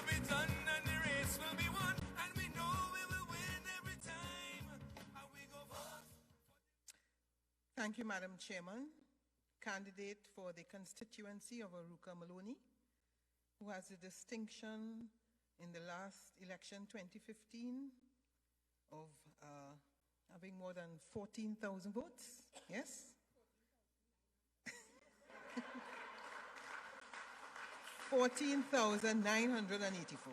be done and the race will be won, and we know we will win every time. And we go vote. Thank you, Madam Chairman. Candidate for the constituency of Aruka Maloney, who has the distinction in the last election 2015 of having more than 14,000 votes, yes? 14,984.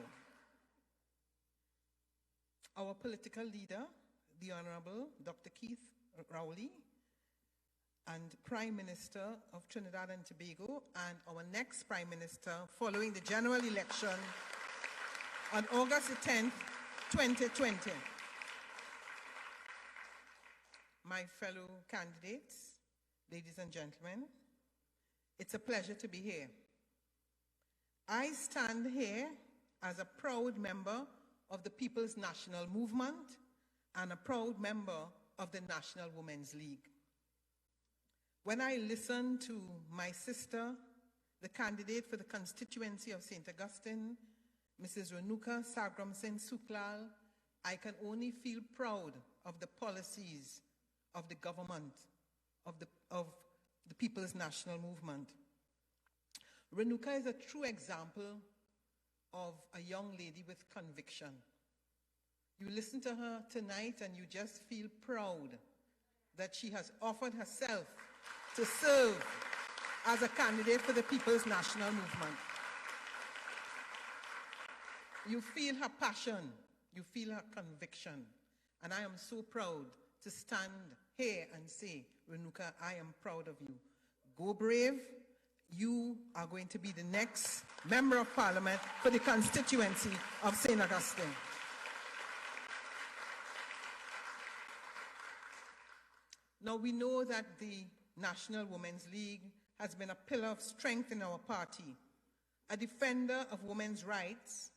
Our political leader, the Honorable Dr. Keith Rowley, and Prime Minister of Trinidad and Tobago, and our next Prime Minister following the general election on August the 10th, 2020. My fellow candidates, ladies and gentlemen, it's a pleasure to be here. I stand here as a proud member of the People's National Movement and a proud member of the National Women's League. When I listened to my sister, the candidate for the constituency of St. Augustine, Mrs. Renuka Sagramsen Suklal, I can only feel proud of the policies of the government, of the People's National Movement. Renuka is a true example of a young lady with conviction. You listen to her tonight and you just feel proud that she has offered herself to serve as a candidate for the People's National Movement. You feel her passion, you feel her conviction, and I am so proud to stand here and say, Renuka, I am proud of you. Go brave. You are going to be the next Member of Parliament for the constituency of St. Augustine. Now, we know that the National Women's League has been a pillar of strength in our party, a defender of women's rights,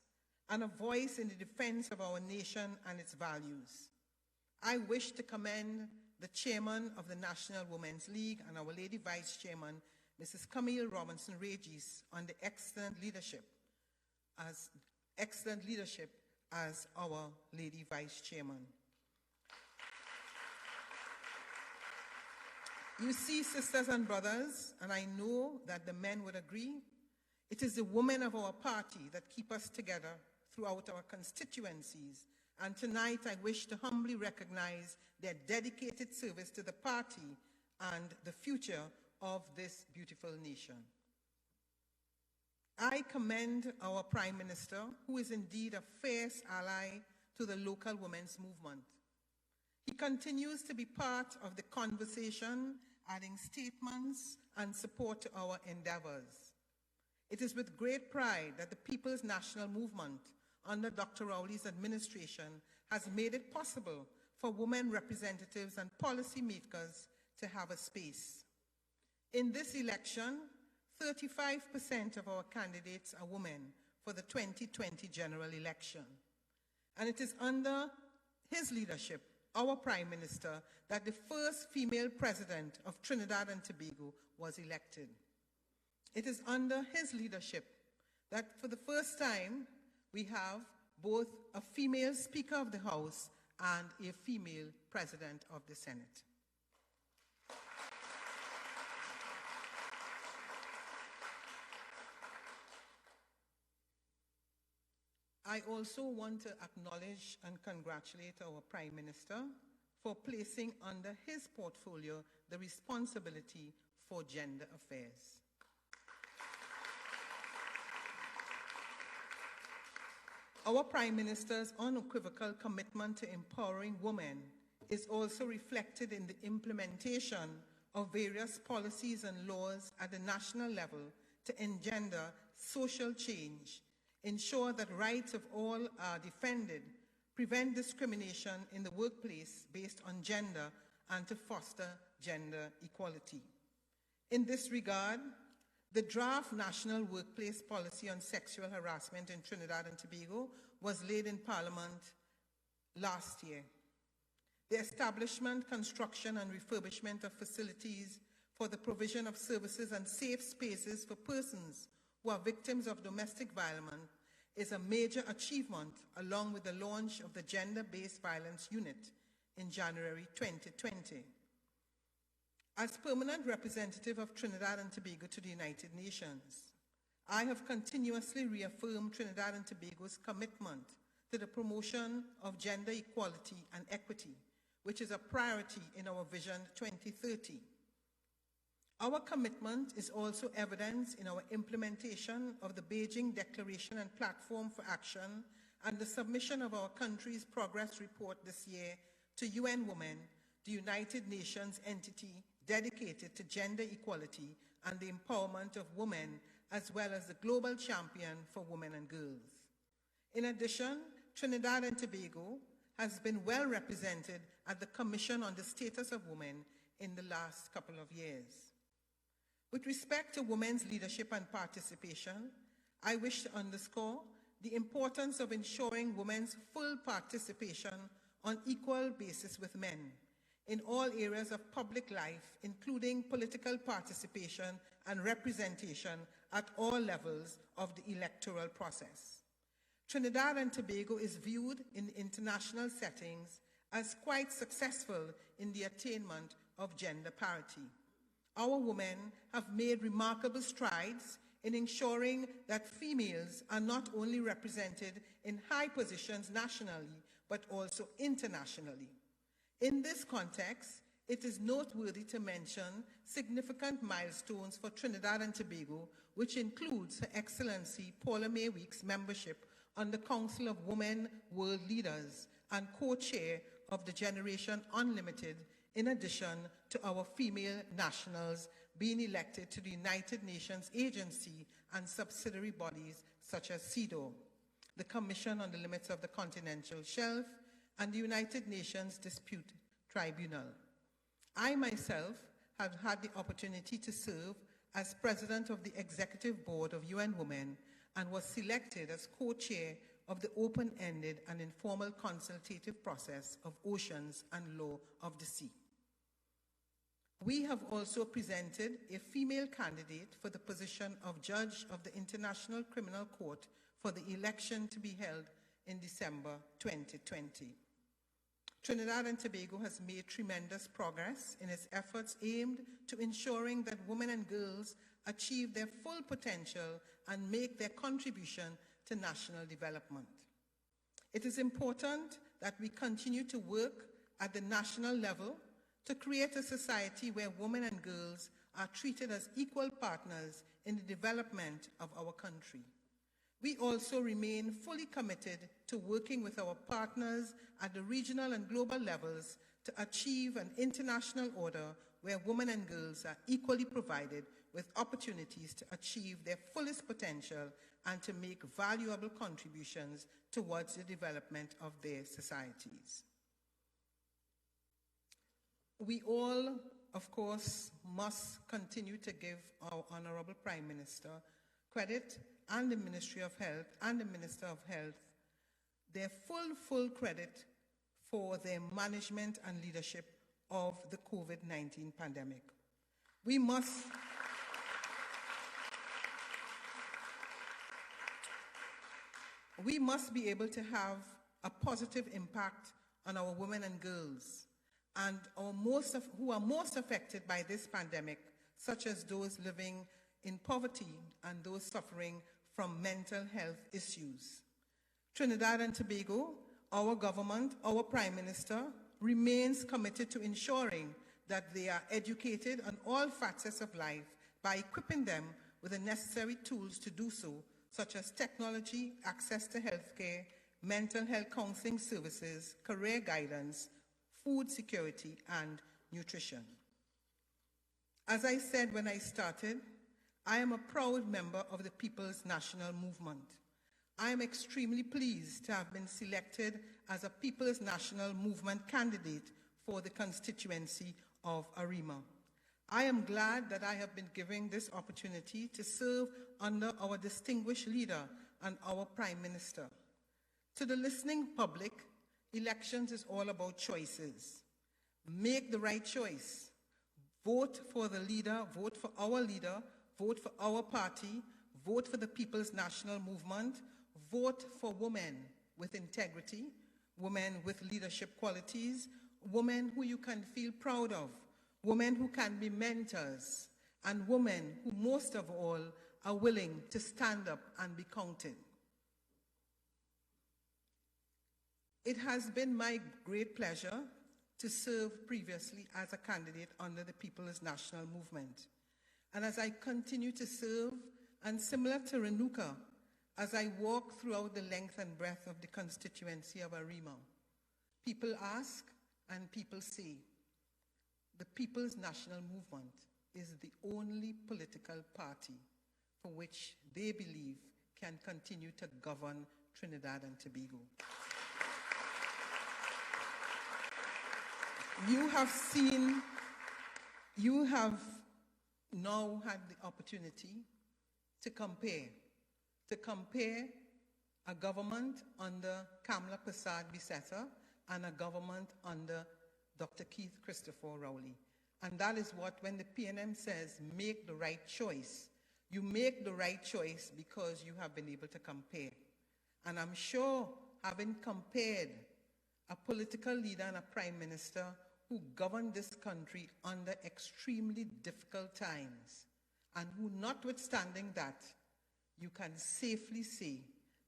and a voice in the defense of our nation and its values. I wish to commend the chairman of the National Women's League and our Lady Vice Chairman, Mrs. Camille Robinson-Regis, on the excellent leadership as our Lady Vice Chairman. You see, sisters and brothers, and I know that the men would agree, it is the women of our party that keep us together throughout our constituencies. And tonight I wish to humbly recognize their dedicated service to the party and the future of this beautiful nation. I commend our Prime Minister, who is indeed a fierce ally to the local women's movement. He continues to be part of the conversation, adding statements and support to our endeavors. It is with great pride that the People's National Movement, under Dr. Rowley's administration, has made it possible for women representatives and policymakers to have a space. In this election, 35% of our candidates are women for the 2020 general election. And it is under his leadership, our Prime Minister, that the first female president of Trinidad and Tobago was elected. It is under his leadership that for the first time we have both a female Speaker of the House and a female President of the Senate. I also want to acknowledge and congratulate our Prime Minister for placing under his portfolio the responsibility for gender affairs. Our Prime Minister's unequivocal commitment to empowering women is also reflected in the implementation of various policies and laws at the national level to engender social change, ensure that rights of all are defended, prevent discrimination in the workplace based on gender, and to foster gender equality. In this regard, the draft National Workplace Policy on Sexual Harassment in Trinidad and Tobago was laid in Parliament last year. The establishment, construction, and refurbishment of facilities for the provision of services and safe spaces for persons who are victims of domestic violence is a major achievement, along with the launch of the Gender-Based Violence Unit in January 2020. As permanent representative of Trinidad and Tobago to the United Nations, I have continuously reaffirmed Trinidad and Tobago's commitment to the promotion of gender equality and equity, which is a priority in our Vision 2030. Our commitment is also evidenced in our implementation of the Beijing Declaration and Platform for Action and the submission of our country's progress report this year to UN Women, the United Nations entity dedicated to gender equality and the empowerment of women, as well as the global champion for women and girls. In addition, Trinidad and Tobago has been well represented at the Commission on the Status of Women in the last couple of years. With respect to women's leadership and participation, I wish to underscore the importance of ensuring women's full participation on equal basis with men in all areas of public life, including political participation and representation at all levels of the electoral process. Trinidad and Tobago is viewed in international settings as quite successful in the attainment of gender parity. Our women have made remarkable strides in ensuring that females are not only represented in high positions nationally, but also internationally. In this context, it is noteworthy to mention significant milestones for Trinidad and Tobago, which includes Her Excellency Paula May Weeks' membership on the Council of Women World Leaders and co-chair of the Generation Unlimited, in addition to our female nationals being elected to the United Nations agency and subsidiary bodies such as CEDAW, the Commission on the Limits of the Continental Shelf, and the United Nations Dispute Tribunal. I myself have had the opportunity to serve as president of the Executive Board of UN Women and was selected as co-chair of the open-ended and informal consultative process of Oceans and Law of the Sea. We have also presented a female candidate for the position of Judge of the International Criminal Court for the election to be held in December 2020. Trinidad and Tobago has made tremendous progress in its efforts aimed to ensuring that women and girls achieve their full potential and make their contribution to national development. It is important that we continue to work at the national level to create a society where women and girls are treated as equal partners in the development of our country. We also remain fully committed to working with our partners at the regional and global levels to achieve an international order where women and girls are equally provided with opportunities to achieve their fullest potential and to make valuable contributions towards the development of their societies. We all, of course, must continue to give our Honorable Prime Minister credit, and the Ministry of Health and the Minister of Health their full credit for their management and leadership of the COVID-19 pandemic. We must be able to have a positive impact on our women and girls and who are most affected by this pandemic, such as those living in poverty and those suffering from mental health issues. Trinidad and Tobago, our government, our Prime Minister, remains committed to ensuring that they are educated on all facets of life by equipping them with the necessary tools to do so, such as technology, access to healthcare, mental health counseling services, career guidance, food security, and nutrition. As I said when I started, I am a proud member of the People's National Movement. I am extremely pleased to have been selected as a People's National Movement candidate for the constituency of Arima. I am glad that I have been given this opportunity to serve under our distinguished leader and our Prime Minister. To the listening public, elections is all about choices. Make the right choice. Vote for the leader, vote for our leader, vote for our party, vote for the People's National Movement, vote for women with integrity, women with leadership qualities, women who you can feel proud of, women who can be mentors, and women who most of all are willing to stand up and be counted. It has been my great pleasure to serve previously as a candidate under the People's National Movement. And as I continue to serve, and similar to Renuka, as I walk throughout the length and breadth of the constituency of Arima, people ask and people say, the People's National Movement is the only political party for which they believe can continue to govern Trinidad and Tobago. You have now had the opportunity to compare a government under Kamla Persad-Bissetta and a government under Dr. Keith Christopher Rowley. And that is what, when the PNM says, make the right choice, you make the right choice because you have been able to compare. And I'm sure, having compared a political leader and a prime minister who governed this country under extremely difficult times, and who, notwithstanding that, you can safely say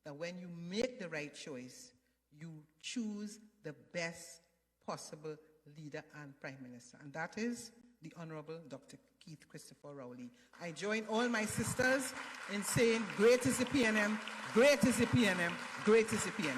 that when you make the right choice, you choose the best possible leader and prime minister. And that is the Honorable Dr. Keith Christopher Rowley. I join all my sisters in saying, great is the PNM, great is the PNM, great is the PNM.